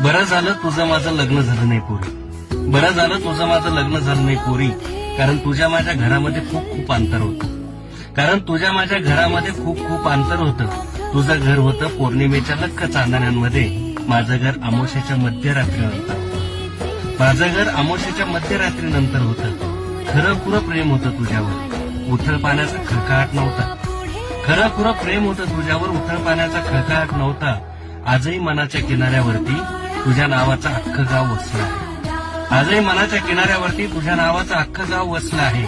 बरं झालं तुझं माझं लग्न झालं नाही पोरी. बरं झालं तुझं माझं लग्न झालं नाही पोरी. कारण तुझ्या माझ्या घरामध्ये खूप खूप अंतर होतं. कारण तुझ्या माझ्या घरामध्ये खूप खूप अंतर होतं. तुझं घर होतं पौर्णिमेच्या लख्ख चांदण्यांमध्ये, माझं घर अमावस्येच्या मध्यरात्रीनंतर. माझं घर अमावस्येच्या मध्यरात्रीनंतर होतं. खरं पुरं प्रेम होतं तुझ्यावर, उथळ पाण्याचा खळखळाट नव्हता. खरं पुरं प्रेम होतं तुझ्यावर, उथळ पाण्याचा खळखळाट नव्हता. आजही मनाच्या किनाऱ्यावरती तुझ्या नावाचं अख्खं गाव वसलं आहे. आजही मनाच्या किनाऱ्यावरती तुझ्या नावाचं अख्खं गाव वसलं आहे.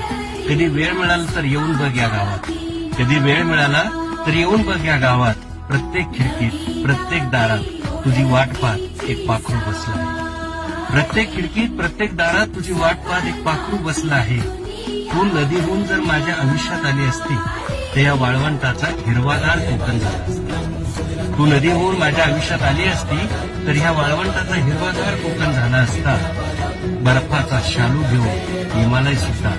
कधी वेळ मिळाला तर येऊन बघ या गावात. कधी वेळ मिळाला तर येऊन बघ या गावात. प्रत्येक खिडकीत प्रत्येक दारात तुझी वाट पाहत एक पाखरू बसलं आहे. प्रत्येक खिडकीत प्रत्येक दारात तुझी वाट पाहत एक पाखरू बसलं आहे. तू नदीहून जर माझ्या आयुष्यात आली असती तर या वाळवंटाचा हिरवागार कोकण झाला असता. तू नदीहून माझ्या आयुष्यात आली असती तर ह्या वाळवंटाचा हिरवागार कोकण झाला असता. बर्फाचा शालू घेऊन हिमालय सुद्धा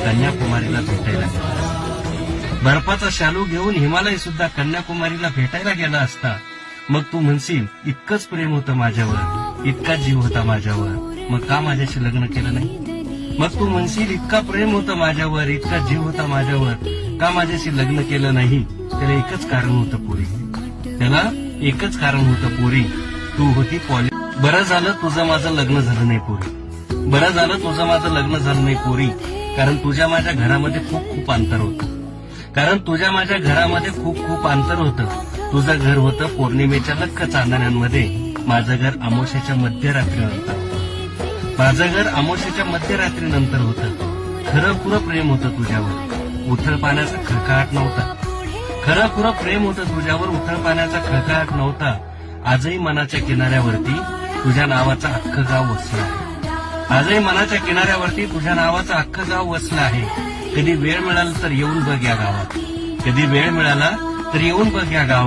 कन्याकुमारीला भेटायला गेला असता. बर्फाचा शालू घेऊन हिमालय सुद्धा कन्याकुमारीला भेटायला गेला असता. मग तू म्हणशील इतकंच प्रेम होतं माझ्यावर, इतका जीव होता माझ्यावर, मग का माझ्याशी लग्न केलं नाही? मग तू म्हणशील इतका प्रेम होतं माझ्यावर, इतका जीव होता माझ्यावर, का माझ्याशी लग्न केलं नाही? त्याला एकच कारण होतं पोरी. त्याला एकच कारण होतं पोरी, तू होती पॉली. बरं झालं तुझं माझं लग्न झालं नाही पोरी. बरं झालं तुझं माझं लग्न झालं नाही पोरी. कारण तुझ्या माझ्या घरामध्ये खूप खूप अंतर होतं. कारण तुझ्या माझ्या घरामध्ये खूप खूप अंतर होतं. तुझं घर होतं पौर्णिमेच्या लख्ख चांदण्यांमध्ये, माझं घर अमावस्येच्या मध्यरात्रीनंतर. माझं घर अमावस्येच्या मध्यरात्रीनंतर होतं. खरं पुरं प्रेम होतं तुझ्यावर, उथळ पाण्याचा खळखळाट नव्हता. खरं पुरं प्रेम होतं तुझ्यावर, उथळ पाण्याचा खळखळाट नव्हता. आजही मनाच्या किनाऱ्यावरती तुझ्या नावाचं अख्खं गाव वसलं आहे. आजही मनाच्या किनाऱ्यावरती तुझ्या नावाचं अख्खं गाव वसलं आहे. कधी वेळ मिळाला तर येऊन बघ या गावात. कधी वेळ मिळाला तर येऊन बघ या गावात.